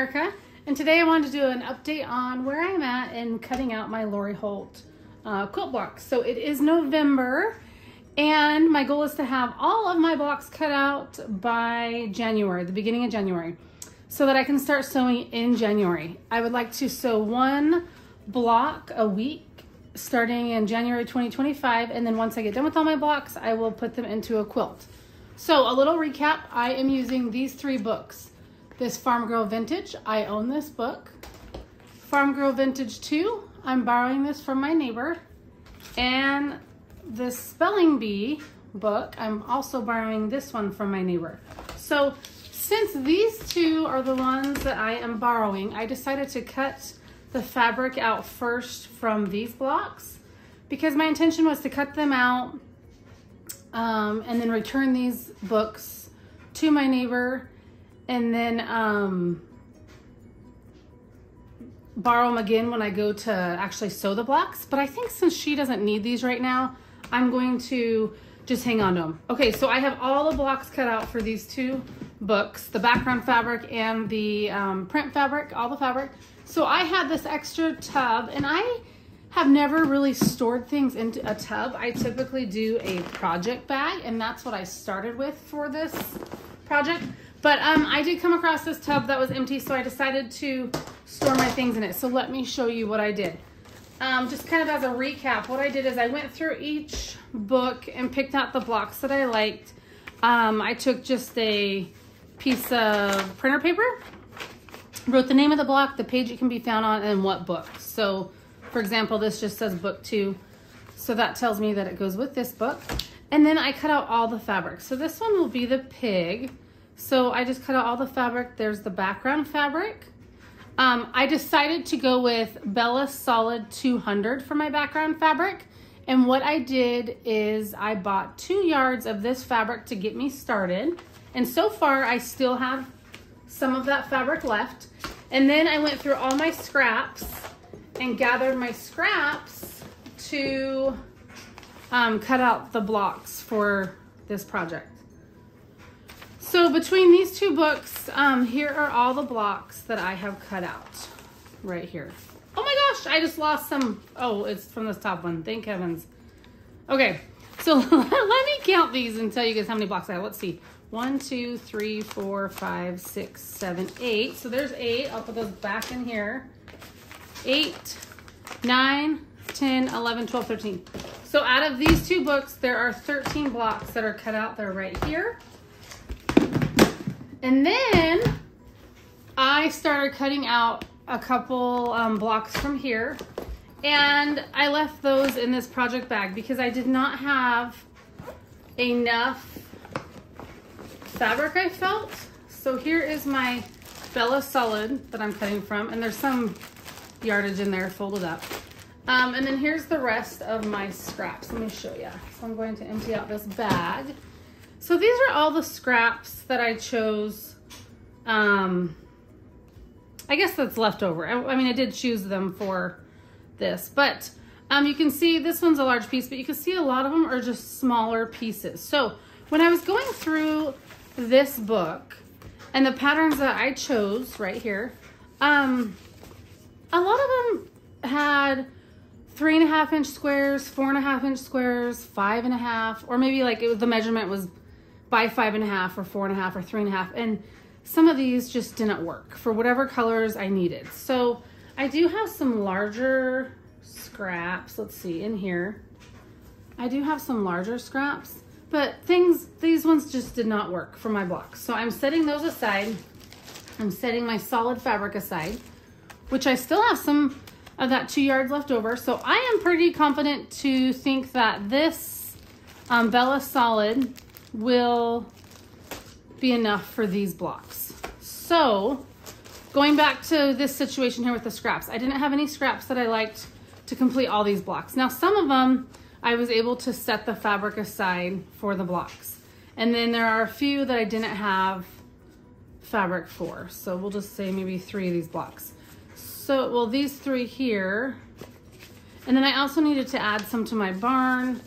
America, and today I wanted to do an update on where I'm at in cutting out my Lori Holt quilt blocks. So it is November, and my goal is to have all of my blocks cut out by January, the beginning of January, so that I can start sewing in January. I would like to sew one block a week starting in January 2025, and then once I get done with all my blocks, I will put them into a quilt. So a little recap, I am using these three books. This Farm Girl Vintage, I own this book. Farm Girl Vintage 2, I'm borrowing this from my neighbor. And this Spelling Bee book, I'm also borrowing this one from my neighbor. So since these two are the ones that I am borrowing, I decided to cut the fabric out first from these blocks because my intention was to cut them out and then return these books to my neighbor and then borrow them again when I go to actually sew the blocks. But I think since she doesn't need these right now, I'm going to just hang on to them. Okay, so I have all the blocks cut out for these two books, the background fabric and the print fabric, all the fabric. So I had this extra tub, and I have never really stored things into a tub. I typically do a project bag, and that's what I started with for this project. But I did come across this tub that was empty, so I decided to store my things in it. So let me show you what I did. Just kind of as a recap, what I did is I went through each book and picked out the blocks that I liked. I took just a piece of printer paper, wrote the name of the block, the page it can be found on, and what book. So for example, this just says book 2. So that tells me that it goes with this book. And then I cut out all the fabric. So this one will be the pig. So I just cut out all the fabric. There's the background fabric. I decided to go with Bella Solid 200 for my background fabric. And what I did is I bought 2 yards of this fabric to get me started. And so far I still have some of that fabric left. And then I went through all my scraps and gathered my scraps to cut out the blocks for this project. So between these two books, here are all the blocks that I have cut out right here. Oh my gosh, I just lost some. Oh, it's from this top one, thank heavens. Okay, so let me count these and tell you guys how many blocks I have. Let's see. 1, 2, 3, 4, 5, 6, 7, 8. So there's 8. I'll put those back in here. 8, 9, 10, 11, 12, 13. So out of these two books, there are 13 blocks that are cut out. They're right here. And then I started cutting out a couple blocks from here. And I left those in this project bag because I did not have enough fabric, I felt. So here is my Bella Solid that I'm cutting from, and there's some yardage in there folded up. And then here's the rest of my scraps. Let me show you. So I'm going to empty out this bag. So these are all the scraps that I chose. I guess that's left over. I mean, I did choose them for this, but you can see this one's a large piece, but you can see a lot of them are just smaller pieces. So when I was going through this book and the patterns that I chose right here, a lot of them had 3.5 inch squares, 4.5 inch squares, 5.5, or maybe like the measurement was by 5.5 or 4.5 or 3.5. And some of these just didn't work for whatever colors I needed. So I do have some larger scraps. Let's see, in here, I do have some larger scraps. But these ones just did not work for my blocks. So I'm setting those aside. I'm setting my solid fabric aside, which I still have some of that 2 yards left over. So I am pretty confident to think that this Bella Solid will be enough for these blocks. So going back to this situation here with the scraps, I didn't have any scraps that I liked to complete all these blocks. Now some of them, I was able to set the fabric aside for the blocks. And then there are a few that I didn't have fabric for. So we'll just say maybe 3 of these blocks. So, well, these 3 here. And then I also needed to add some to my barn.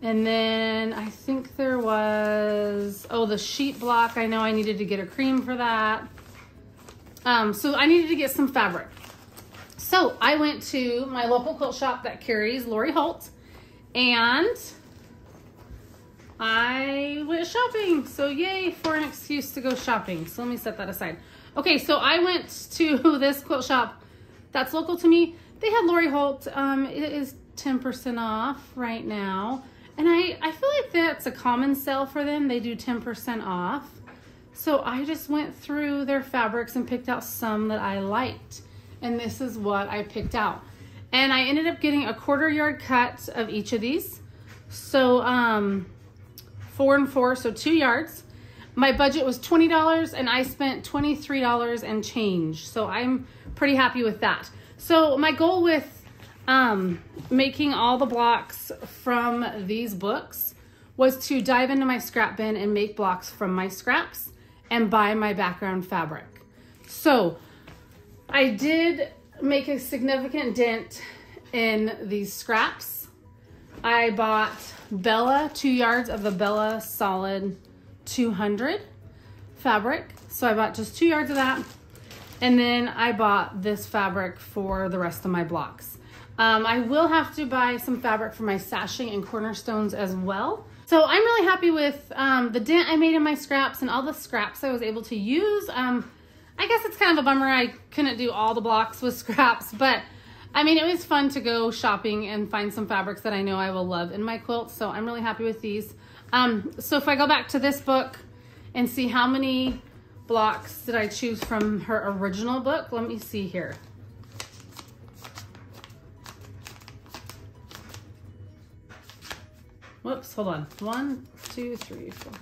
And then I think there was, oh, the sheet block. I know I needed to get a cream for that. So I needed to get some fabric. So I went to my local quilt shop that carries Lori Holt, and I went shopping. So yay for an excuse to go shopping. So let me set that aside. Okay, so I went to this quilt shop that's local to me. They had Lori Holt. It is 10% off right now. And I feel like that's a common sale for them. They do 10% off. So I just went through their fabrics and picked out some that I liked. And this is what I picked out. And I ended up getting a 1/4 yard cut of each of these. So 4 and 4, so 2 yards. My budget was $20 and I spent $23 and change. So I'm pretty happy with that. So my goal with making all the blocks from these books was to dive into my scrap bin and make blocks from my scraps and buy my background fabric. So I did make a significant dent in these scraps. I bought Bella, 2 yards of the Bella Solid 200 fabric. So I bought just 2 yards of that. And then I bought this fabric for the rest of my blocks. I will have to buy some fabric for my sashing and cornerstones as well. So I'm really happy with the dent I made in my scraps and all the scraps I was able to use. I guess it's kind of a bummer I couldn't do all the blocks with scraps, but I mean, it was fun to go shopping and find some fabrics that I know I will love in my quilt. So I'm really happy with these. So if I go back to this book and see how many blocks did I choose from her original book, let me see here. Whoops, hold on. 1, 2, 3, 4.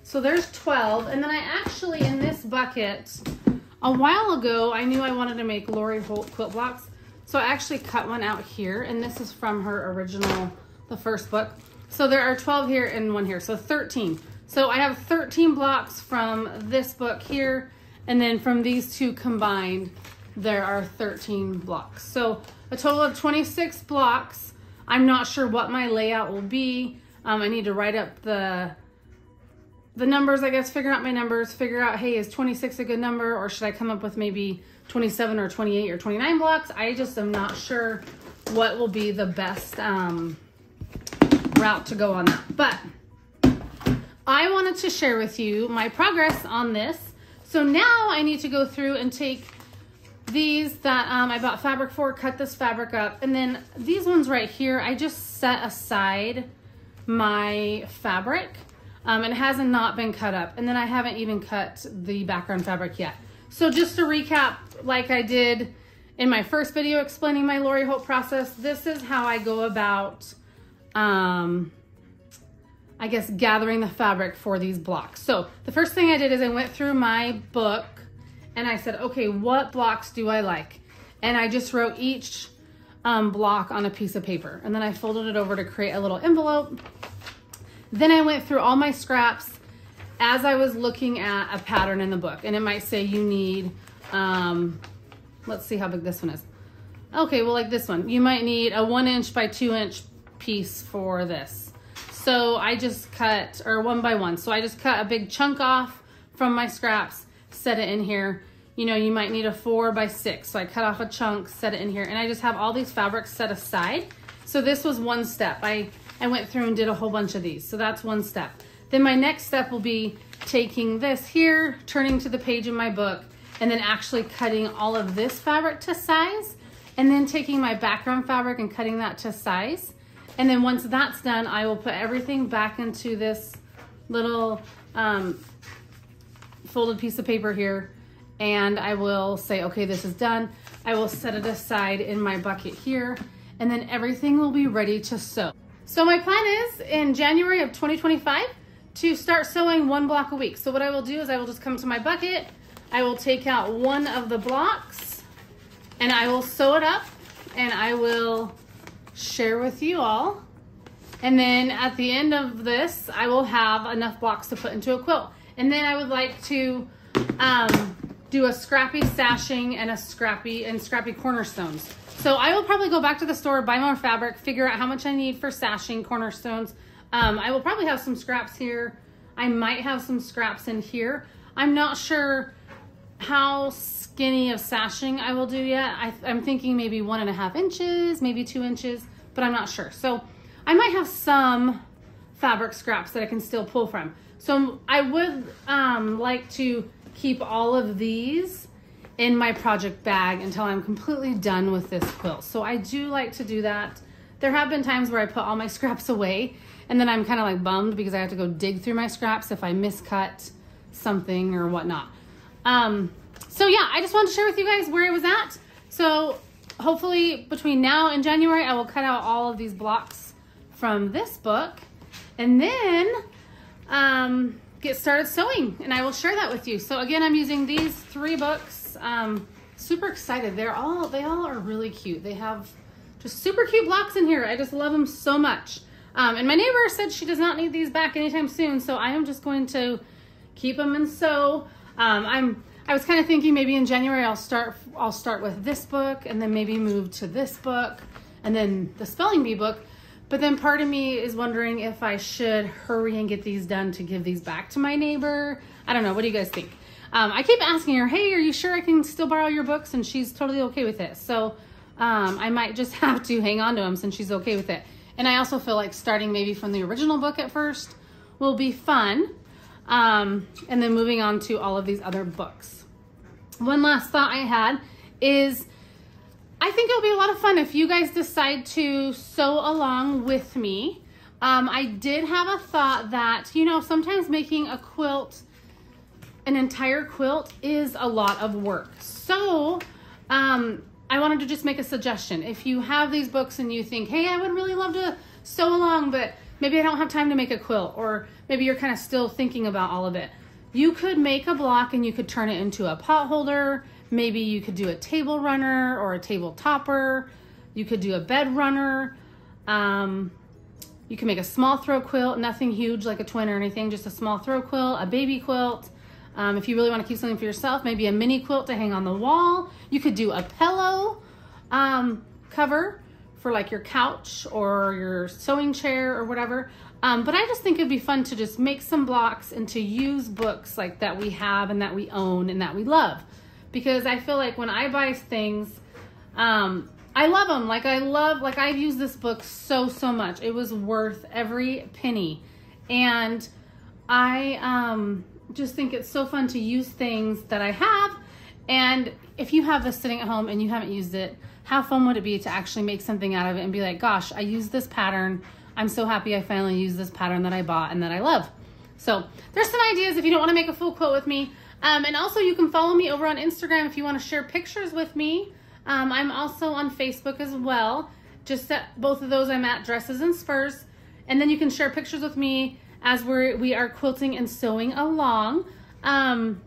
So there's 12, and then I actually, in this bucket, a while ago, I knew I wanted to make Lori Holt quilt blocks, so I actually cut one out here, and this is from her original, the first book. So there are 12 here and 1 here, so 13. So I have 13 blocks from this book here, and then from these two combined, there are 13 blocks. So a total of 26 blocks. I'm not sure what my layout will be. I need to write up the numbers, I guess, figure out my numbers, figure out, hey, is 26 a good number, or should I come up with maybe 27 or 28 or 29 blocks? I just am not sure what will be the best route to go on that. But I wanted to share with you my progress on this. So now I need to go through and take these that I bought fabric for, cut this fabric up, and then these ones right here, I just set aside my fabric. It hasn't not been cut up, and then I haven't even cut the background fabric yet. So just to recap, like I did in my first video explaining my Lori Holt process, this is how I go about, I guess, gathering the fabric for these blocks. So the first thing I did is I went through my book and I said, okay, what blocks do I like? And I just wrote each block on a piece of paper, and then I folded it over to create a little envelope. Then I went through all my scraps as I was looking at a pattern in the book. And it might say you need, let's see how big this one is. Okay, well, like this one, you might need a 1 inch by 2 inch piece for this. So I just cut, or 1 by 1. So I just cut a big chunk off from my scraps, set it in here. You know, you might need a 4 by 6. So I cut off a chunk, set it in here, and I just have all these fabrics set aside. So this was one step. I went through and did a whole bunch of these. So that's one step. Then my next step will be taking this here, turning to the page in my book, and then actually cutting all of this fabric to size, and then taking my background fabric and cutting that to size. And then once that's done, I will put everything back into this little folded piece of paper here, and I will say, okay, this is done. I will set it aside in my bucket here, and then everything will be ready to sew. So my plan is in January of 2025 to start sewing 1 block a week. So what I will do is I will just come to my bucket, I will take out 1 of the blocks, and I will sew it up, and I will share with you all. And then at the end of this, I will have enough blocks to put into a quilt. And then I would like to do a scrappy sashing and a scrappy cornerstones. So I will probably go back to the store, buy more fabric, figure out how much I need for sashing cornerstones. I will probably have some scraps here. I might have some scraps in here. I'm not sure how skinny of sashing I will do yet. I'm thinking maybe 1.5 inches, maybe 2 inches, but I'm not sure. So I might have some fabric scraps that I can still pull from. So I would like to keep all of these in my project bag until I'm completely done with this quilt. So I do like to do that. There have been times where I put all my scraps away and then I'm kind of like bummed because I have to go dig through my scraps if I miscut something or whatnot. So yeah, I just wanted to share with you guys where I was at. So hopefully between now and January, I will cut out all of these blocks from this book and then get started sewing, and I will share that with you. So again, I'm using these 3 books. Super excited. They all are really cute. They have just super cute blocks in here. I just love them so much. And my neighbor said she does not need these back anytime soon, so I am just going to keep them and sew. I was kind of thinking maybe in January I'll start with this book and then maybe move to this book and then the spelling bee book. But then part of me is wondering if I should hurry and get these done to give these back to my neighbor. I don't know. What do you guys think? I keep asking her, hey, are you sure I can still borrow your books? And she's totally okay with it. So I might just have to hang on to them since she's okay with it. And I also feel like starting maybe from the original book at first will be fun. And then moving on to all of these other books. One last thought I had is I think it'll be a lot of fun if you guys decide to sew along with me. I did have a thought that, you know, sometimes making a quilt, an entire quilt, is a lot of work. So I wanted to just make a suggestion. If you have these books and you think, hey, I would really love to sew along, but maybe I don't have time to make a quilt, or maybe you're kind of still thinking about all of it, you could make a block and you could turn it into a pot holder. Maybe you could do a table runner or a table topper. You could do a bed runner. You can make a small throw quilt, nothing huge like a twin or anything, just a small throw quilt, a baby quilt. If you really want to keep something for yourself, maybe a mini quilt to hang on the wall. You could do a pillow cover for like your couch or your sewing chair or whatever. But I just think it'd be fun to just make some blocks and to use books like that we have and that we own and that we love. Because I feel like when I buy things, I love them. Like I've used this book so much. It was worth every penny. And I just think it's so fun to use things that I have. And if you have this sitting at home and you haven't used it, how fun would it be to actually make something out of it and be like, gosh, I used this pattern. I'm so happy I finally used this pattern that I bought and that I love. So there's some ideas if you don't want to make a full quilt with me. And also you can follow me over on Instagram if you want to share pictures with me. I'm also on Facebook as well. Just at both of those I'm at Dresses and Spurs. And then you can share pictures with me as we are quilting and sewing along. And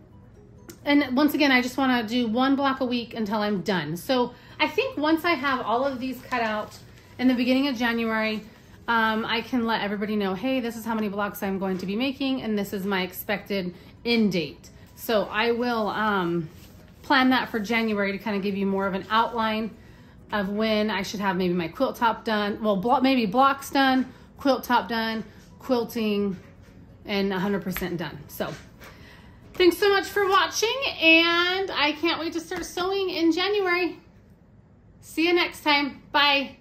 once again, I just want to do 1 block a week until I'm done. So I think once I have all of these cut out in the beginning of January, I can let everybody know, hey, this is how many blocks I'm going to be making and this is my expected end date. So I will plan that for January to kind of give you more of an outline of when I should have maybe my quilt top done. Well, maybe blocks done, quilt top done, quilting, and 100% done. So thanks so much for watching, and I can't wait to start sewing in January. See you next time. Bye.